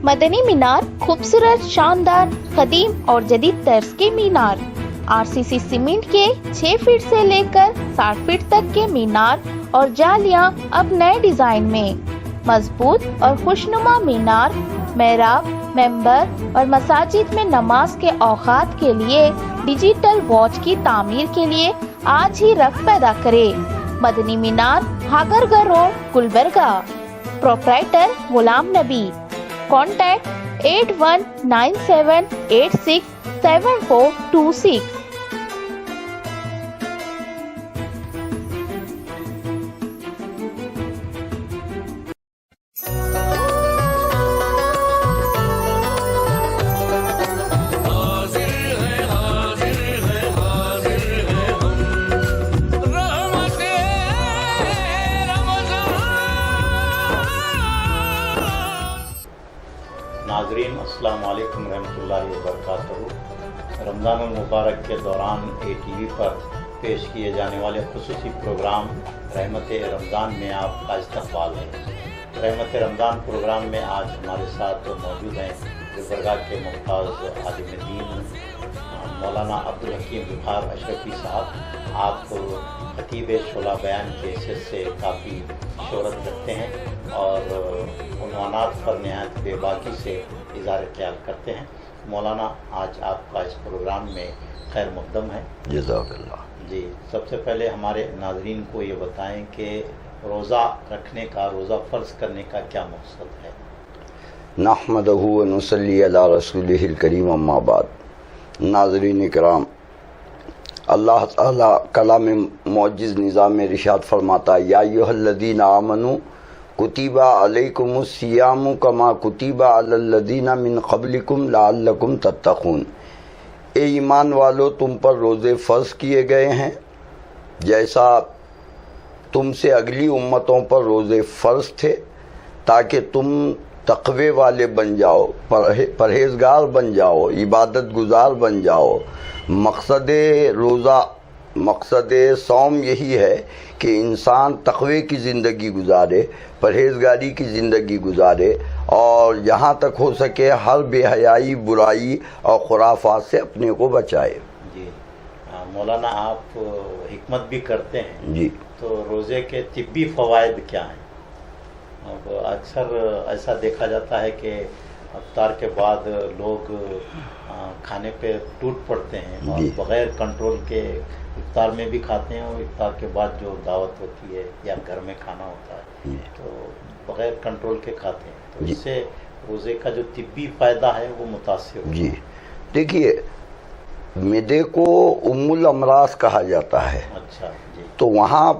مدنی مینار خوبصورت، شاندار، قدیم اور جدید طرز کے مینار، RCC سیمنٹ کے 6 فٹ سے لے کر 60 فٹ تک کے مینار اور جالیاں اب نئے ڈیزائن میں، مضبوط اور خوشنما مینار، محراب، منبر اور مساجد میں نماز کے اوقات کے لیے ڈیجیٹل واچ کی تعمیر کے لیے آج ہی رقم پیدا کرے۔ مدنی مینار، ہاگرگر روڈ، گلبرگہ۔ پروپرائٹر غلام نبی۔ کانٹیکٹ 8197867426۔ ناظرین السلام علیکم ورحمۃ اللہ وبرکاتہ۔ رمضان المبارک کے دوران ATV پر پیش کیے جانے والے خصوصی پروگرام رحمت رمضان میں آپ کا استقبال ہے۔ رحمت رمضان پروگرام میں آج ہمارے ساتھ موجود ہیں گلبرگہ کے ممتاز عالم دین مولانا عبدالحکیم ظفار اشرفی صاحب۔ آپ خطیب شعلہ بیان کی حیثیت سے کافی شہرت رکھتے ہیں اور عنوانات پر نہایت بے باکی سے اظہار خیال کرتے ہیں۔ مولانا، آج آپ کا اس پروگرام میں خیر مقدم ہے۔ جزاک اللہ۔ جی، سب سے پہلے ہمارے ناظرین کو یہ بتائیں کہ روزہ رکھنے کا، روزہ فرض کرنے کا کیا مقصد ہے؟ نحمدہ و نصلی علی رسولہ الکریم، اما بعد۔ ناظرین کرام، اللہ تعالیٰ کلام معجز نظام میں ارشاد فرماتا ہے، یا ایھا الذین آمنوا کتب علیکم الصیام کما کتب علی الذین من قبلکم لعلکم تتقون۔ اے ایمان والو، تم پر روزے فرض کیے گئے ہیں جیسا تم سے اگلی امتوں پر روزے فرض تھے، تاکہ تم تقوی والے بن جاؤ، پرہیزگار بن جاؤ، عبادت گزار بن جاؤ۔ مقصد صوم یہی ہے کہ انسان تقوی کی زندگی گزارے، پرہیزگاری کی زندگی گزارے اور جہاں تک ہو سکے ہر بے حیائی، برائی اور خرافات سے اپنے کو بچائے۔ جی مولانا، آپ حکمت بھی کرتے ہیں، جی، تو روزے کے طبی فوائد کیا ہیں؟ اب اکثر ایسا دیکھا جاتا ہے کہ افطار کے بعد لوگ کھانے پہ ٹوٹ پڑتے ہیں اور بغیر کنٹرول کے افطار میں بھی کھاتے ہیں، اور افطار کے بعد جو دعوت ہوتی ہے یا گھر میں کھانا ہوتا ہے تو بغیر کنٹرول کے کھاتے ہیں، تو اس سے روزے کا جو طبی فائدہ ہے وہ متاثر ہوتا ہے۔ جی دیکھیے، معدے کو ام الامراض کہا جاتا ہے۔ اچھا جی۔ تو وہاں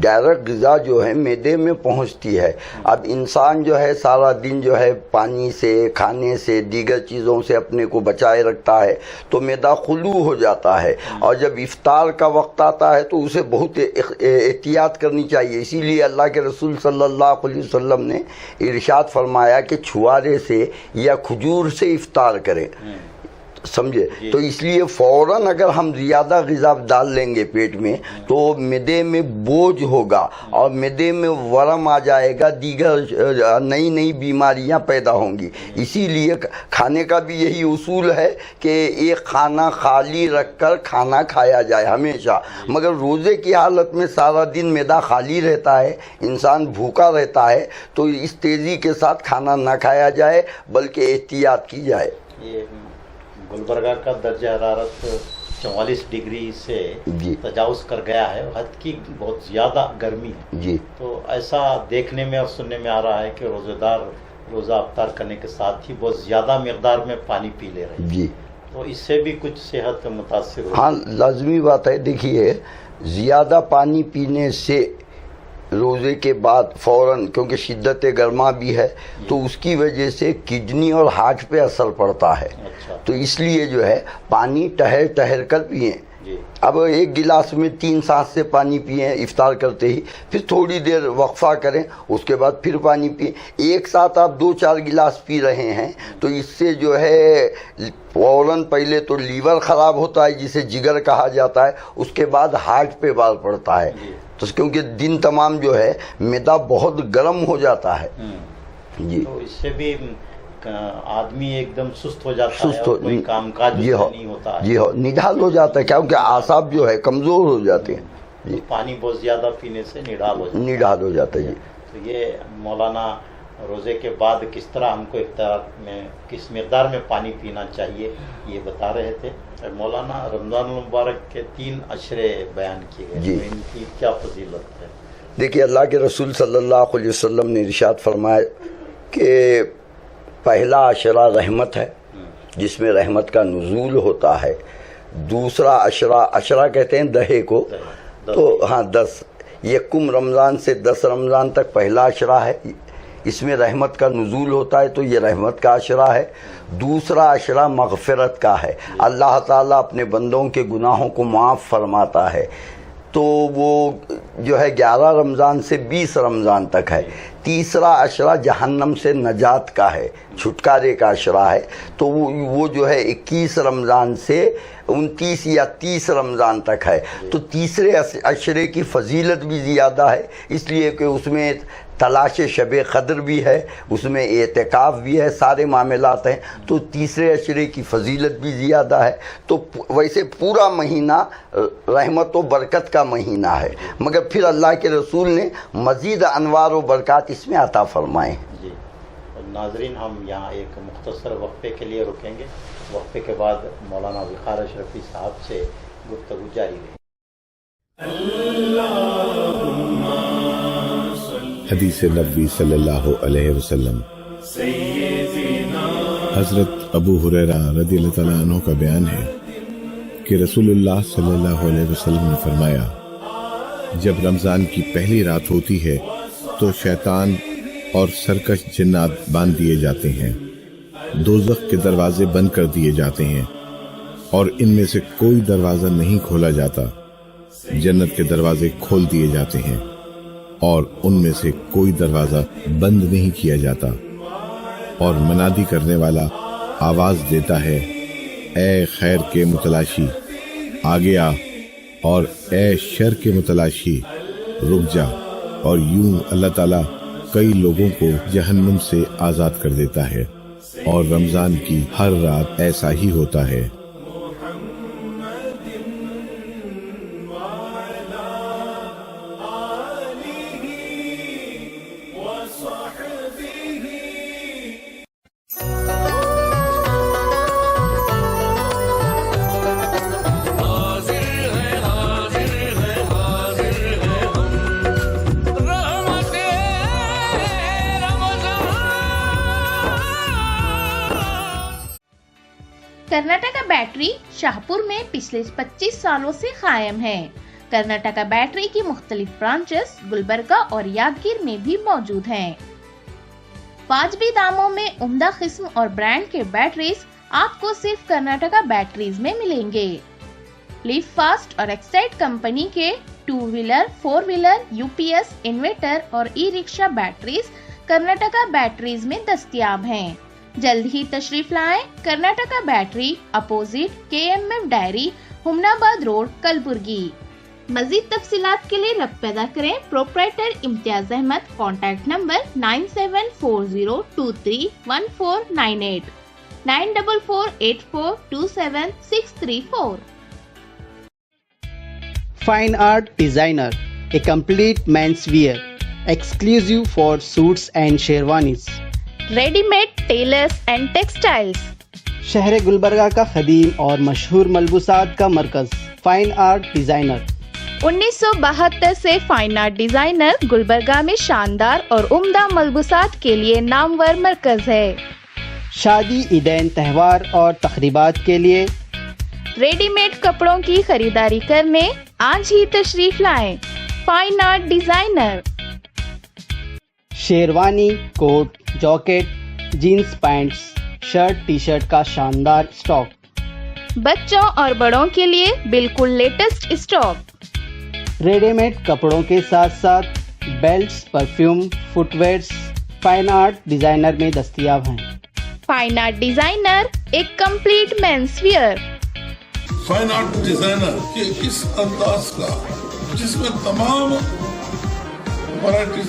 ڈائریکٹ غذا جو ہے معدے میں پہنچتی ہے۔ اب انسان جو ہے سارا دن جو ہے پانی سے، کھانے سے، دیگر چیزوں سے اپنے کو بچائے رکھتا ہے، تو معدہ خلو ہو جاتا ہے، اور جب افطار کا وقت آتا ہے تو اسے بہت احتیاط کرنی چاہیے۔ اسی لیے اللہ کے رسول صلی اللہ علیہ وسلم نے ارشاد فرمایا کہ چھوارے سے یا کھجور سے افطار کریں، سمجھے؟ تو اس لیے فوراً اگر ہم زیادہ غذا ڈال لیں گے پیٹ میں تو معدے میں بوجھ ہوگا اور معدے میں ورم آ جائے گا، دیگر نئی بیماریاں پیدا ہوں گی۔ اسی لیے کھانے کا بھی یہی اصول ہے کہ ایک کھانا خالی رکھ کر کھانا کھایا جائے ہمیشہ، مگر روزے کی حالت میں سارا دن معدہ خالی رہتا ہے، انسان بھوکا رہتا ہے، تو اس تیزی کے ساتھ کھانا نہ کھایا جائے بلکہ احتیاط کی جائے۔ گلبرگہ کا درجہ حرارت 44 ڈگری سے تجاوز کر گیا ہے، حد کی بہت زیادہ گرمی ہے۔ جی، تو ایسا دیکھنے میں اور سننے میں آ رہا ہے کہ روزے دار روزہ افطار کرنے کے ساتھ ہی بہت زیادہ مقدار میں پانی پی لے رہے ہیں۔ جی، تو اس سے بھی کچھ صحت متاثر ہو؟ ہاں، لازمی بات ہے۔ دیکھیے، زیادہ پانی پینے سے روزے کے بعد فوراً، کیونکہ شدت گرما بھی ہے تو اس کی وجہ سے کڈنی اور ہارٹ پہ اثر پڑتا ہے، تو اس لیے جو ہے پانی ٹہر کر پئیں۔ اب ایک گلاس میں 3 سانس سے پانی پئیں افطار کرتے ہی، پھر تھوڑی دیر وقفہ کریں، اس کے بعد پھر پانی پئیں۔ ایک ساتھ آپ 2-4 گلاس پی رہے ہیں تو اس سے جو ہے فوراً پہلے تو لیور خراب ہوتا ہے جسے جگر کہا جاتا ہے، اس کے بعد ہارٹ پہ بال پڑتا ہے، تو کیونکہ دن تمام جو ہے معدہ بہت گرم ہو جاتا ہے، جی تو اس سے بھی آدمی ایک دم سست ہو جاتا ہے سست اور کوئی کام کاج نہیں ہوتا ہے. جی ہو نڈھال ہو جاتا ہے کیونکہ اعصاب جو ہے کمزور ہو جاتے ہیں. جی پانی بہت زیادہ پینے سے نڈھال ہو جاتا ہے. جی تو یہ مولانا روزے کے بعد کس طرح ہم کو افطار میں کس مقدار میں پانی پینا چاہیے یہ بتا رہے تھے. مولانا رمضان المبارک کے 3 عشرے بیان کیے گئے. جی. ان کی کیا فضیلت ہے؟ دیکھیے اللہ کے رسول صلی اللہ علیہ وسلم نے ارشاد فرمایا کہ پہلا عشرہ رحمت ہے جس میں رحمت کا نزول ہوتا ہے. دوسرا عشرہ کہتے ہیں دہے کو. تو ہاں 10 یکم رمضان سے 10 رمضان تک پہلا عشرہ ہے اس میں رحمت کا نزول ہوتا ہے تو یہ رحمت کا عشرہ ہے. دوسرا عشرہ مغفرت کا ہے. اللہ تعالیٰ اپنے بندوں کے گناہوں کو معاف فرماتا ہے. تو وہ جو ہے 11 رمضان سے 20 رمضان تک ہے. تیسرا عشرہ جہنم سے نجات کا ہے چھٹکارے کا عشرہ ہے. تو وہ جو ہے 21 رمضان سے 29 یا 30 رمضان تک ہے. تو تیسرے عشرے کی فضیلت بھی زیادہ ہے اس لیے کہ اس میں تلاش شب قدر بھی ہے اس میں اعتکاف بھی ہے سارے معاملات ہیں. تو تیسرے عشرے کی فضیلت بھی زیادہ ہے. تو ویسے پورا مہینہ رحمت و برکت کا مہینہ ہے مگر پھر اللہ کے رسول نے مزید انوار و برکات اس میں عطا فرمائے. جی ناظرین ہم یہاں ایک مختصر وقفے کے لیے رکیں گے. وقفے کے بعد مولانا وقار اشرفی صاحب سے گفتگو جاری رہے. حدیث نبوی صلی اللہ علیہ وسلم. حضرت ابو ہریرہ رضی اللہ تعالیٰ عنہ کا بیان ہے کہ رسول اللہ صلی اللہ علیہ وسلم نے فرمایا جب رمضان کی پہلی رات ہوتی ہے تو شیطان اور سرکش جنات باندھ دیے جاتے ہیں. دوزخ کے دروازے بند کر دیے جاتے ہیں اور ان میں سے کوئی دروازہ نہیں کھولا جاتا. جنت کے دروازے کھول دیے جاتے ہیں اور ان میں سے کوئی دروازہ بند نہیں کیا جاتا. اور منادی کرنے والا آواز دیتا ہے اے خیر کے متلاشی آگے آ اور اے شر کے متلاشی رک جا. اور یوں اللہ تعالیٰ کئی لوگوں کو جہنم سے آزاد کر دیتا ہے. اور رمضان کی ہر رات ایسا ہی ہوتا ہے. کرناٹکا بیٹری شاہپور میں پچھلے 25 سالوں سے قائم ہے. کرناٹکا بیٹری کی مختلف برانچز گلبرگہ اور یادگیر میں بھی موجود ہیں. واجبی داموں میں عمدہ قسم اور برانڈ کے بیٹریز آپ کو صرف کرناٹکا بیٹریز میں ملیں گے. لیف فاسٹ اور ایکسائٹ کمپنی کے 2 ویلر 4 ویلر UPS انورٹر اور E rickshaw batteries Karnataka batteries میں دستیاب ہیں. جلد ہی تشریف لائیں. Karnataka battery opposite KMF dairy Humnabad road Kalaburagi. مزید تفصیلات کے لیے ربط پیدا کریں proprietor Imtiyaz Ahmed. Contact number 9740231498 9448427634. Fine Art Designer, a complete menswear, exclusive for suits and sherwanis. Ready made tellers and textiles. شہر گلبرگہ کا قدیم اور مشہور ملبوسات کا مرکز فائن آرٹ ڈیزائنر. 1972 سے فائن آرٹ ڈیزائنر گلبرگہ میں شاندار اور عمدہ ملبوسات کے لیے نامور مرکز ہے. شادی عیدین تہوار اور تقریبات کے لیے ریڈی میڈ کپڑوں کی خریداری کرنے آج ہی تشریف لائیں. Fine art designer. Sherwani coat jacket jeans pants shirt T shirt کا شاندار اسٹاک. بچوں اور بڑوں کے لیے بالکل لیٹسٹ اسٹاک. ریڈی میڈ کپڑوں کے ساتھ ساتھ belts perfume footwears fine art designer میں دستیاب ہیں. فائن آرٹ ڈیزائنر ایک complete menswear. Fine art designer کے اس انداز کا جس میں تمام ورائٹیز.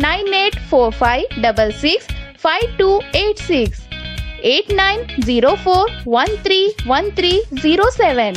9845665286 8904131307।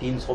300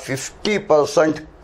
50%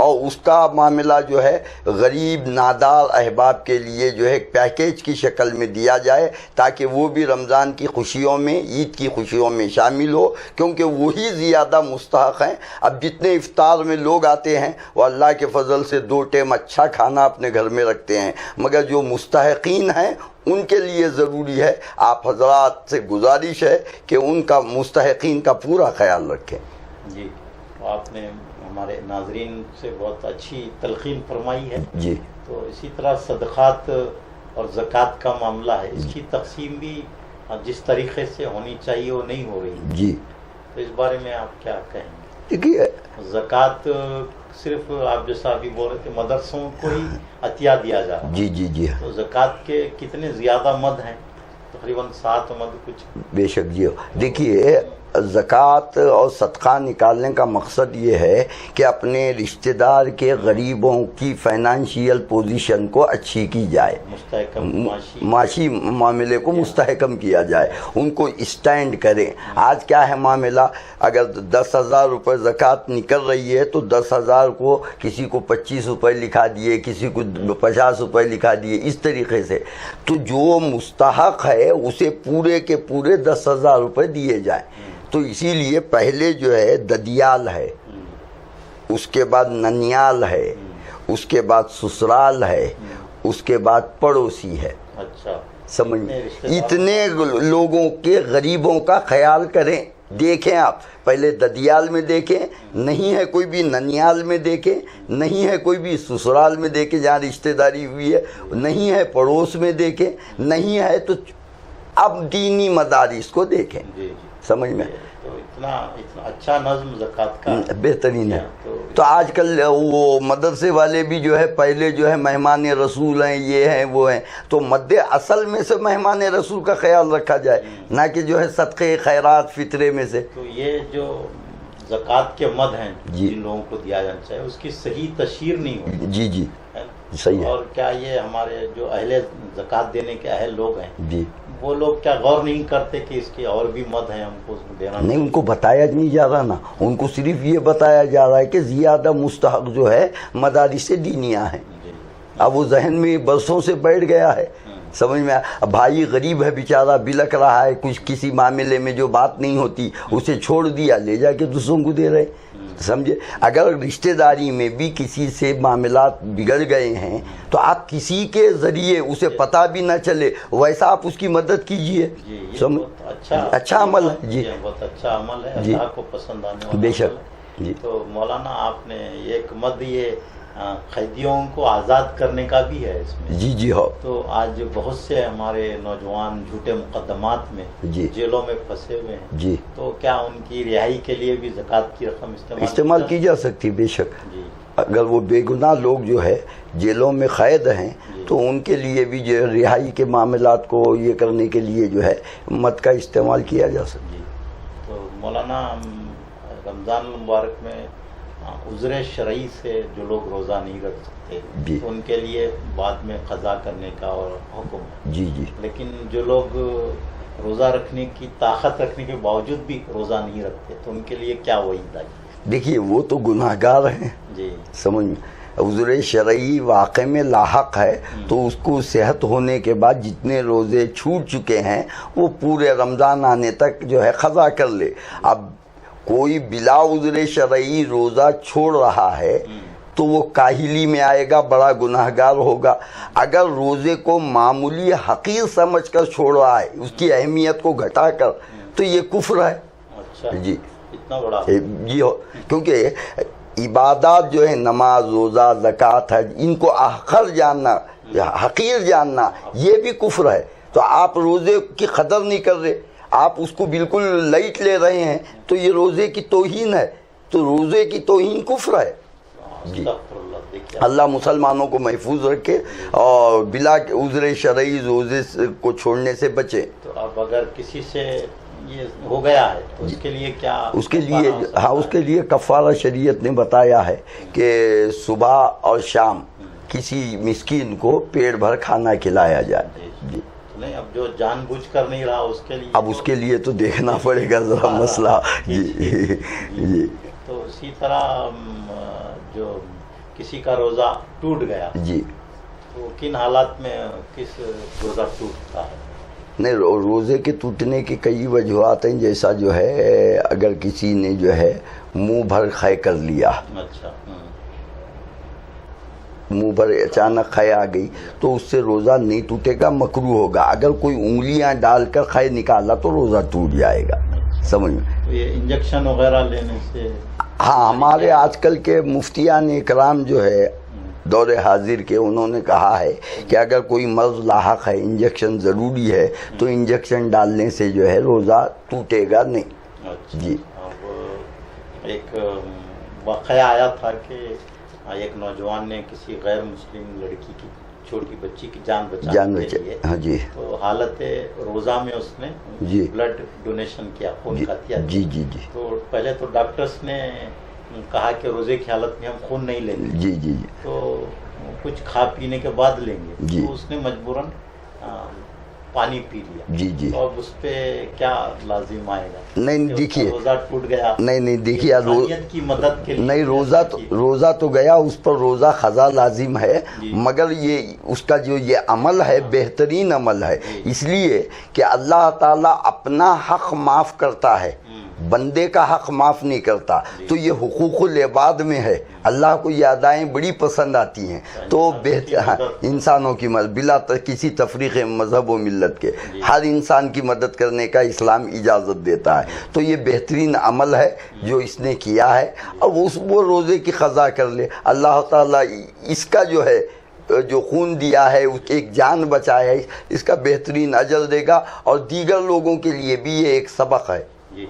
اور اس کا معاملہ جو ہے غریب نادار احباب کے لیے جو ہے ایک پیکیج کی شکل میں دیا جائے تاکہ وہ بھی رمضان کی خوشیوں میں، عید کی خوشیوں میں شامل ہو، کیونکہ وہی زیادہ مستحق ہیں۔ اب جتنے افطار میں لوگ آتے ہیں وہ اللہ کے فضل سے 2 ٹائم اچھا کھانا اپنے گھر میں رکھتے ہیں، مگر جو مستحقین ہیں ان کے لیے ضروری ہے، آپ حضرات سے گزارش ہے کہ ان کا مستحقین کا پورا خیال رکھیں۔ جی، آپ نے ہمارے ناظرین سے بہت اچھی تلقین فرمائی ہے۔ جی، تو اسی طرح صدقات اور زکوٰۃ کا معاملہ ہے، اس کی تقسیم بھی جس طریقے سے ہونی چاہیے وہ نہیں ہو رہی۔ جی، تو اس بارے میں آپ کیا کہیں گے؟ دیکھیے زکوٰۃ صرف آپ جیسا ابھی بول رہے تھے مدرسوں کو ہی عطیہ دیا جا رہا ہے۔ جی جی جی، تو زکوٰۃ کے کتنے زیادہ مد ہیں؟ تقریباً 7 مد کچھ۔ بے شک جی، دیکھیے زکوٰۃ اور صدقہ نکالنے کا مقصد یہ ہے کہ اپنے رشتہ دار کے غریبوں کی فائنانشیل پوزیشن کو اچھی کی جائے، مستحکم معاشی معاملے کو مستحکم کیا جائے، ان کو اسٹینڈ کریں۔ آج کیا ہے معاملہ، اگر 10,000 روپے زکوٰۃ نکل رہی ہے تو 10,000 کو کسی کو 25 روپے لکھا دیے، کسی کو 50 روپے لکھا دیے، اس طریقے سے۔ تو جو مستحق ہے اسے پورے کے پورے 10,000 روپے دیے جائیں۔ تو اسی لیے پہلے جو ہے ددیال ہے، اس کے بعد ننیال ہے، اس کے بعد سسرال ہے، اس کے بعد پڑوسی ہے۔ اچھا، سمجھ میں اتنے لوگوں کے غریبوں کا خیال کریں۔ دیکھیں آپ پہلے ددیال میں دیکھیں، نہیں ہے کوئی بھی ننیال میں دیکھیں، نہیں ہے کوئی بھی سسرال میں دیکھیں جہاں رشتہ داری ہوئی ہے، نہیں ہے پڑوس میں دیکھیں، نہیں ہے تو اب دینی مدارس کو دیکھیں۔ سمجھ میں تو اتنا اچھا نظم زکوٰۃ کا بہترین ہے۔ تو آج کل وہ مدرسے والے بھی جو ہے پہلے جو ہے مہمان رسول ہیں، یہ ہیں وہ ہیں، تو مد اصل میں سے مہمان رسول کا خیال رکھا جائے، نہ کہ جو ہے صدقے خیرات فطرے میں سے۔ تو یہ جو زکوٰۃ کے مد ہیں جن لوگوں کو دیا جانا چاہیے اس کی صحیح تشہیر نہیں ہوتی۔ جی جی صحیح ہے۔ اور کیا یہ ہمارے جو اہل زکوٰۃ دینے کے اہل لوگ ہیں جی، وہ لوگ کیا غور نہیں کرتے کہ اس کے اور بھی مد ہیں، ہم کو اس میں دینا نہیں، ان کو بتایا نہیں جا رہا نا، ان کو صرف یہ بتایا جا رہا ہے کہ زیادہ مستحق جو ہے مدارس دینیہ ہیں۔ اب وہ ذہن میں برسوں سے بیٹھ گیا ہے، سمجھ میں بھائی غریب ہے بیچارہ، بلک رہا ہے، کچھ کسی معاملے میں جو بات نہیں ہوتی اسے چھوڑ دیا، لے جا کے دوسروں کو دے رہے، سمجھے۔ اگر رشتہ داری میں بھی کسی سے معاملات بگڑ گئے ہیں تو آپ کسی کے ذریعے اسے پتہ بھی نہ چلے ویسا آپ اس کی مدد کیجئے۔ اچھا عمل ہے جی، بہت اچھا عمل ہے، اللہ کو پسند آنے والا بے شک جی۔ تو مولانا آپ نے ایک مد یہ قیدیوں کو آزاد کرنے کا بھی ہے اس میں۔ جی جی ہو۔ تو آج بہت سے ہمارے نوجوان جھوٹے مقدمات میں جیلوں میں پھنسے ہوئے ہیں، جی، تو کیا ان کی رہائی کے لیے بھی زکوٰۃ کی رقم استعمال کی جا سکتی؟ بے شک۔ اگر وہ بے گناہ لوگ جو ہے جیلوں میں قید ہیں تو ان کے لیے بھی جو رہائی کے معاملات کو یہ کرنے کے لیے جو ہے مد کا استعمال کیا جا سکتا ہے۔ تو مولانا رمضان المبارک میں عذر شرعی سے جو لوگ روزہ نہیں رکھ سکتے تو ان کے لیے بعد میں قضا کرنے کا اور حکم ہے۔ جی جی، لیکن جو لوگ روزہ رکھنے کی طاقت رکھنے کے باوجود بھی روزہ نہیں رکھتے تو ان کے لیے کیا وعید آئی؟ دیکھیے وہ تو گناہ گار ہیں جی، سمجھ میں عذر شرعی واقع میں لاحق ہے تو اس کو صحت ہونے کے بعد جتنے روزے چھوٹ چکے ہیں وہ پورے رمضان آنے تک جو ہے قضا کر لے۔ اب کوئی بلا عذر شرعی روزہ چھوڑ رہا ہے تو وہ کاہلی میں آئے گا، بڑا گناہ گار ہوگا۔ اگر روزے کو معمولی حقیر سمجھ کر چھوڑ رہا ہے، اس کی اہمیت کو گھٹا کر، تو یہ کفر ہے۔ جی اتنا بڑا جی ہو، کیونکہ عبادات جو ہے نماز، روزہ، زکوٰۃ، حج، ان کو آخر جاننا، حقیر جاننا، یہ بھی کفر ہے۔ تو آپ روزے کی قدر نہیں کر رہے، آپ اس کو بالکل لائٹ لے رہے ہیں تو یہ روزے کی توہین ہے، تو روزے کی توہین کفر ہے۔ جی، اللہ مسلمانوں کو محفوظ رکھے اور بلا عذر شرعی روزے کو چھوڑنے سے بچے۔ تو اب اگر کسی سے یہ ہو گیا ہے تو اس کے لیے کیا؟ اس کے لیے اس کے لیے کفارہ شریعت نے بتایا ہے کہ صبح اور شام کسی مسکین کو پیٹ بھر کھانا کھلایا جائے۔ جی نہیں، اب جو جان بوجھ کر نہیں رہا اس کے لیے، اب اس کے لیے تو دیکھنا پڑے گا ذرا مسئلہ۔ جی جی، تو اسی طرح جو کسی کا روزہ ٹوٹ گیا جی تو کن حالات میں کس روزہ ٹوٹتا ہے؟ نہیں، روزے کے ٹوٹنے کی کئی وجوہات ہیں، جیسا جو ہے اگر کسی نے جو ہے منہ بھر کھائے کر لیا، اچھا، منہ بھر اچانک کھائے آ گئی تو اس سے روزہ نہیں ٹوٹے گا، مکروہ ہوگا۔ اگر کوئی انگلیاں ڈال کر کھائے نکالا تو روزہ ٹوٹ جائے گا، سمجھ میں؟ تو یہ انجیکشن وغیرہ لینے سے؟ ہاں، ہمارے آج کل کے مفتیان اکرام جو ہے دور حاضر کے، انہوں نے کہا ہے کہ اگر کوئی مرض لاحق ہے، انجیکشن ضروری ہے تو انجیکشن ڈالنے سے جو ہے روزہ ٹوٹے گا نہیں۔ اچھا، جی، اب ایک واقعہ آیا تھا کہ ایک نوجوان نے کسی غیر مسلم لڑکی کی، چھوٹی بچی کی جان بچانے کے لیے، ہاں جی، تو حالت روزہ میں اس نے جی بلڈ ڈونیشن کیا، خون کا دیا۔ جی جی جی تو پہلے تو ڈاکٹرز نے کہا کہ روزے کی حالت میں ہم خون نہیں لیں گے، جی جی جی تو کچھ کھا پینے کے بعد لیں گے، جی، تو اس نے مجبوراً پانی پی لیا۔ جی جی، تو اب اس پہ کیا لازم آئے گا؟ نہیں کہ دیکھیے، اس کا روزہ ٹوٹ گیا، نہیں دیکھیے، انسانیت کی مدد کے لیے نہیں، روزہ تو گیا، اس پر روزہ قضا لازم ہے، مگر یہ اس کا جو یہ عمل ہے بہترین عمل ہے، اس لیے کہ اللہ تعالیٰ اپنا حق معاف کرتا ہے، بندے کا حق معاف نہیں کرتا، تو یہ حقوق العباد میں ہے، اللہ کو یہ ادائیں بڑی پسند آتی ہیں، تو انسانوں کی مدد بلا کسی تفریق مذہب و ملت کے، ہر انسان کی مدد کرنے کا اسلام اجازت دیتا ہے، تو یہ بہترین عمل ہے جو اس نے کیا ہے، اور وہ روزے کی قضا کر لے، اللہ تعالیٰ اس کا جو ہے جو خون دیا ہے، ایک جان بچایا ہے، اس کا بہترین اجر دے گا، اور دیگر لوگوں کے لیے بھی یہ ایک سبق ہے۔ جی،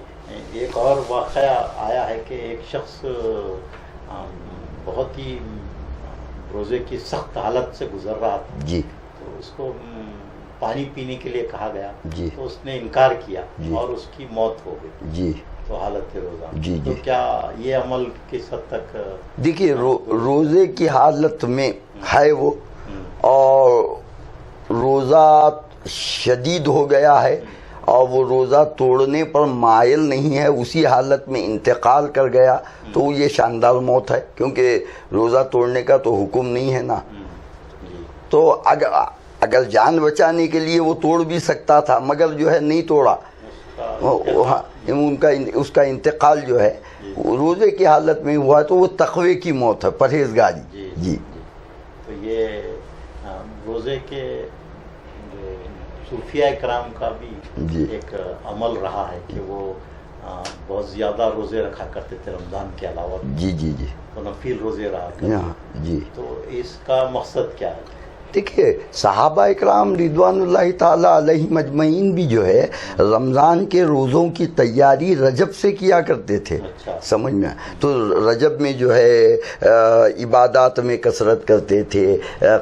ایک اور واقعہ آیا ہے کہ ایک شخص بہت ہی روزے کی سخت حالت سے گزر رہا تھا، جی، تو اس کو پانی پینے کے لیے کہا گیا، جی، تو اس نے انکار کیا، جی، اور اس کی موت ہو گئی، جی، تو حالت روزہ۔ جی، تو جی، کیا یہ عمل کس حد تک؟ دیکھیے، روزے کی حالت میں ہے وہ، اور روزہ شدید ہو گیا ہے، اور وہ روزہ توڑنے پر مائل نہیں ہے، اسی حالت میں انتقال کر گیا، تو یہ شاندار موت ہے، کیونکہ روزہ توڑنے کا تو حکم نہیں ہے نا، تو اگر جان بچانے کے لیے وہ توڑ بھی سکتا تھا، مگر جو ہے نہیں توڑا، اس کا انتقال جو ہے روزے کی حالت میں ہوا، تو وہ تقوی کی موت ہے، پرہیزگاری۔ جی، تو یہ روزے کے صوفیہ اکرام کا بھی ایک عمل رہا ہے کہ وہ بہت زیادہ روزے رکھا کرتے تھے رمضان کے علاوہ، جی جی جی، تو نفل روزے رہا کرتے، جی۔ تو اس کا مقصد کیا ہے؟ دیکھیے، صحابہ اکرام رضوان اللہ تعالیٰ علیہ مجمعین بھی جو ہے رمضان کے روزوں کی تیاری رجب سے کیا کرتے تھے، سمجھ میں؟ تو رجب میں جو ہے عبادات میں کثرت کرتے تھے،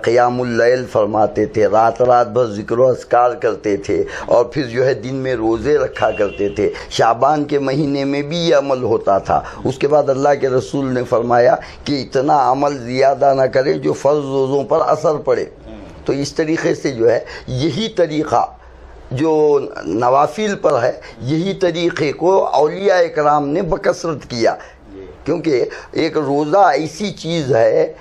قیام اللیل فرماتے تھے، رات بھر ذکر و اذکار کرتے تھے، اور پھر جو ہے دن میں روزے رکھا کرتے تھے۔ شعبان کے مہینے میں بھی یہ عمل ہوتا تھا۔ اس کے بعد اللہ کے رسول نے فرمایا کہ اتنا عمل زیادہ نہ کرے جو فرض روزوں پر اثر پڑے، تو اس طریقے سے جو ہے یہی طریقہ جو نوافل پر ہے، یہی طریقے کو اولیاء اکرام نے بکثرت کیا، کیونکہ ایک روزہ ایسی چیز ہے،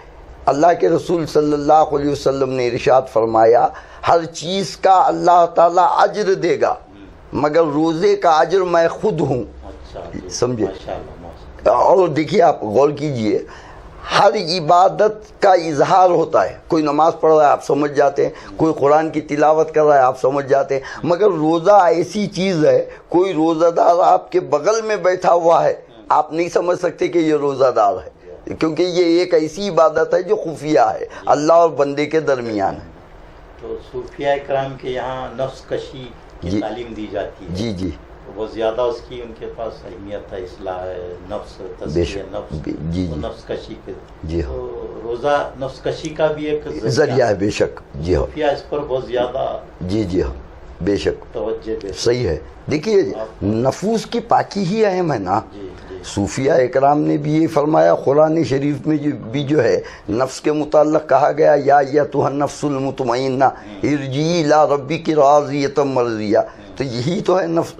اللہ کے رسول صلی اللہ علیہ وسلم نے ارشاد فرمایا ہر چیز کا اللہ تعالیٰ اجر دے گا، مگر روزے کا اجر میں خود ہوں، سمجھے؟ اور دیکھیے، آپ غور کیجئے، ہر عبادت کا اظہار ہوتا ہے، کوئی نماز پڑھ رہا ہے آپ سمجھ جاتے ہیں، کوئی قرآن کی تلاوت کر رہا ہے آپ سمجھ جاتے ہیں، مگر روزہ ایسی چیز ہے، کوئی روزہ دار آپ کے بغل میں بیٹھا ہوا ہے، آپ نہیں سمجھ سکتے کہ یہ روزہ دار ہے، کیونکہ یہ ایک ایسی عبادت ہے جو خفیہ ہے، اللہ اور بندے کے درمیان ہے۔ تو صوفیہ اکرام کے یہاں نفس کشی کی تعلیم دی جاتی ہے، جی جی، بہت زیادہ اس کی ان کے پاس اہمیت ہے، اصلاح نفس، تزکیہ نفس، جی نفس کشی کے، جی، تو روزہ نفس کشی کا بھی ایک ذریعہ ہے، بے شک، جی ہاں، صوفیہ اس پر بہت زیادہ جی جی ہاں، بے شک توجہ دیتے، صحیح ہے۔ دیکھیے، نفوس کی پاکی ہی اہم ہے نا، صوفیہ اکرام نے بھی یہ فرمایا، قرآن شریف میں بھی جو ہے نفس کے متعلق کہا گیا، یا ایتھا النفس المطمئنہ ارجعی الی ربک راضیۃ مرضیہ، تو یہی تو ہے نفس.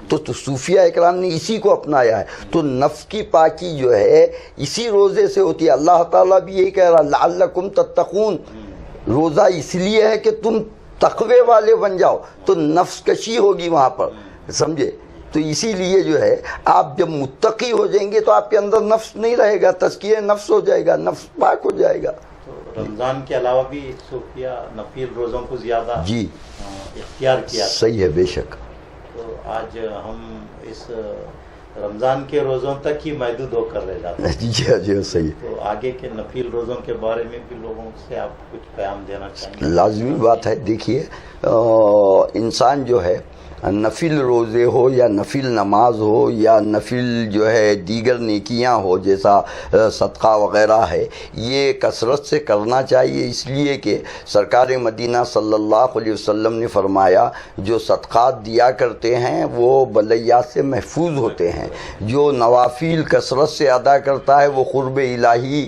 تو صوفیہ اکرام نے اسی کو اپنایا ہے. تو نفس کی پاکی جو ہے اسی روزے سے ہوتی ہے. اللہ تعالیٰ بھی یہی کہہ رہا لعلکم تتقون. روزہ اس لیے ہے کہ تم تقوی والے بن جاؤ. تو نفس کشی ہوگی وہاں پر, سمجھے. تو اسی لیے جو ہے آپ جب متقی ہو جائیں گے تو آپ کے اندر نفس نہیں رہے گا, تزکیہ نفس ہو جائے گا, نفس پاک ہو جائے گا. تو رمضان کے علاوہ بھی صوفیہ نفل روزوں کو زیادہ جی اختیار کیا. صحیح ہے, بے شک. تو آج ہم اس رمضان کے روزوں تک ہی محدود ہو کر رہ جاتے ہیں. جی صحیح. تو آگے کے نفل روزوں کے بارے میں بھی لوگوں سے آپ کچھ پیام دینا چاہیں گے؟ لازمی بات ہے. دیکھیے انسان جو ہے نفل روزے ہو یا نفل نماز ہو یا نفل جو ہے دیگر نیکیاں ہو جیسا صدقہ وغیرہ ہے, یہ کثرت سے کرنا چاہیے. اس لیے کہ سرکار مدینہ صلی اللہ علیہ وسلم نے فرمایا جو صدقات دیا کرتے ہیں وہ بلیات سے محفوظ ہوتے ہیں. جو نوافل کثرت سے ادا کرتا ہے وہ قرب الہی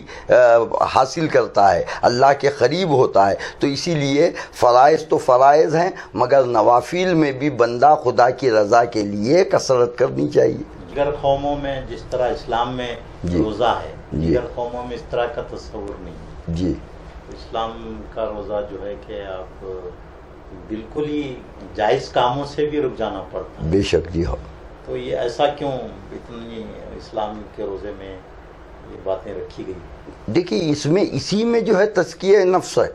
حاصل کرتا ہے, اللہ کے قریب ہوتا ہے. تو اسی لیے فرائض تو فرائض ہیں مگر نوافل میں بھی بندہ خدا کی رضا کے لیے کثرت کرنی چاہیے. دیگر قوموں میں جس طرح اسلام میں روزہ ہے, دیگر قوموں میں اس طرح کا تصور نہیں. جی اسلام کا روزہ جو ہے کہ آپ بالکل ہی جائز کاموں سے بھی رک جانا پڑتا ہے. بے شک. جی ہاں. تو یہ ایسا کیوں اتنی اسلام کے روزے میں یہ باتیں رکھی گئی؟ دیکھیے اسی میں جو ہے تزکیہ نفس ہے.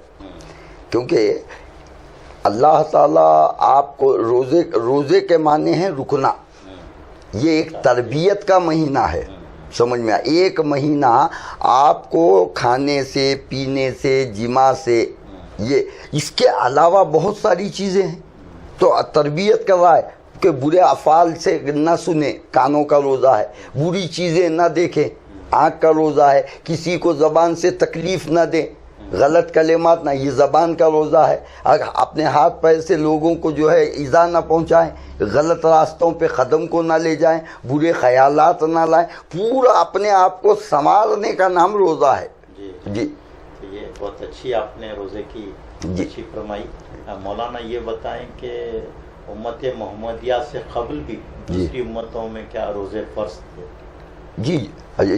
کیونکہ اللہ تعالیٰ آپ کو روزے کے معنی ہیں رکنا. یہ ایک تربیت کا مہینہ ہے, سمجھ میں. ایک مہینہ آپ کو کھانے سے, پینے سے, جماع سے, یہ اس کے علاوہ بہت ساری چیزیں ہیں. تو تربیت کر رہا ہے کہ برے افعال سے نہ سنیں, کانوں کا روزہ ہے. بری چیزیں نہ دیکھیں, آنکھ کا روزہ ہے. کسی کو زبان سے تکلیف نہ دیں, غلط کلمات نہ, یہ زبان کا روزہ ہے. اپنے ہاتھ پیر سے لوگوں کو جو ہے ایذا نہ پہنچائیں, غلط راستوں پہ قدم کو نہ لے جائیں, برے خیالات نہ لائیں. پورا اپنے آپ کو سنوارنے کا نام روزہ ہے. جی تو یہ بہت اچھی آپ نے روزے کی اچھی فرمائی. مولانا یہ بتائیں کہ امت محمدیہ سے قبل بھی دوسری امتوں میں کیا روزے فرض تھے؟ جی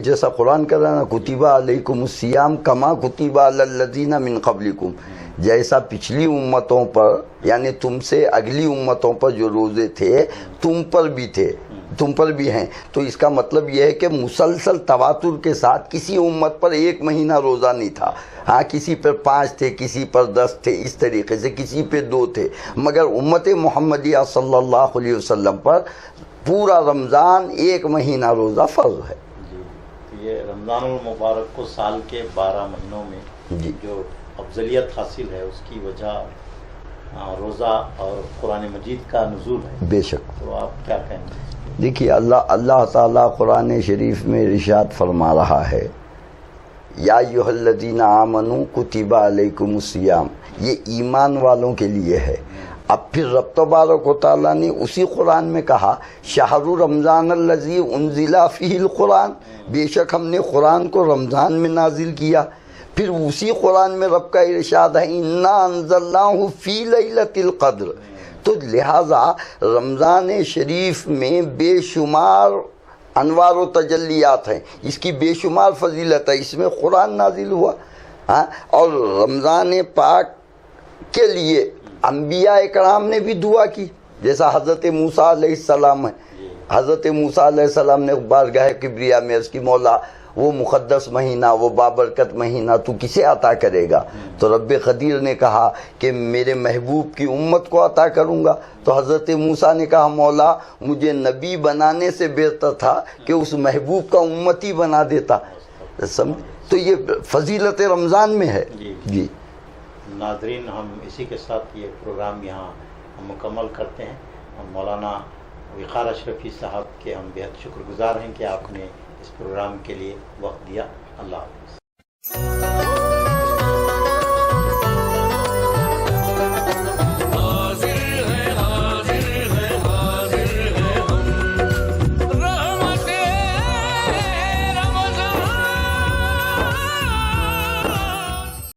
جیسا قرآن کر رہا نا کتبہ علیکم الصیام کما کتبہ علی الذین من قبلکم. جیسا پچھلی امتوں پر یعنی تم سے اگلی امتوں پر جو روزے تھے تم پر بھی تھے, تم پر بھی ہیں. تو اس کا مطلب یہ ہے کہ مسلسل تواتر کے ساتھ کسی امت پر ایک مہینہ روزہ نہیں تھا. ہاں کسی پر 5 تھے, کسی پر 10 تھے, اس طریقے سے کسی پہ 2 تھے. مگر امت محمدیہ صلی اللہ علیہ وسلم پر پورا رمضان ایک مہینہ روزہ فرض ہے. جی یہ رمضان المبارک کو سال کے 12 مہینوں میں جو افضلیت حاصل ہے اس کی وجہ روزہ اور قرآن مجید کا نزول ہے. بے شک. تو آپ کیا کہیں گے؟ دیکھیے اللہ تعالیٰ قرآن شریف میں ارشاد فرما رہا ہے یا ایھا الذین آمنوا کتب علیکم الصیام. یہ ایمان والوں کے لیے ہے. اب پھر رب تبارک و تعالیٰ نے اسی قرآن میں کہا شہر رمضان الذی انزل فیہ القرآن, بے شک ہم نے قرآن کو رمضان میں نازل کیا. پھر اسی قرآن میں رب کا ارشاد ہے انا انزلناہ فی لیلۃ القدر. تو لہٰذا رمضان شریف میں بے شمار انوار و تجلیات ہیں, اس کی بے شمار فضیلت ہے. اس میں قرآن نازل ہوا. اور رمضان پاک کے لیے انبیاء اکرام نے بھی دعا کی, جیسا حضرت موسیٰ علیہ السلام ہے. حضرت موسیٰ علیہ السلام نے بارگاہ کبریا میں عرض کی مولا وہ مقدس مہینہ, وہ بابرکت مہینہ تو کسے عطا کرے گا؟ تو رب قدیر نے کہا کہ میرے محبوب کی امت کو عطا کروں گا. تو حضرت موسیٰ نے کہا مولا مجھے نبی بنانے سے بہتر تھا کہ اس محبوب کا امتی بنا دیتا. تو یہ فضیلت رمضان میں ہے. جی ناظرین, ہم اسی کے ساتھ یہ پروگرام یہاں ہم مکمل کرتے ہیں. مولانا وقار اشرفی صاحب کے ہم بہت شکر گزار ہیں کہ آپ نے اس پروگرام کے لیے وقت دیا. اللہ حافظ.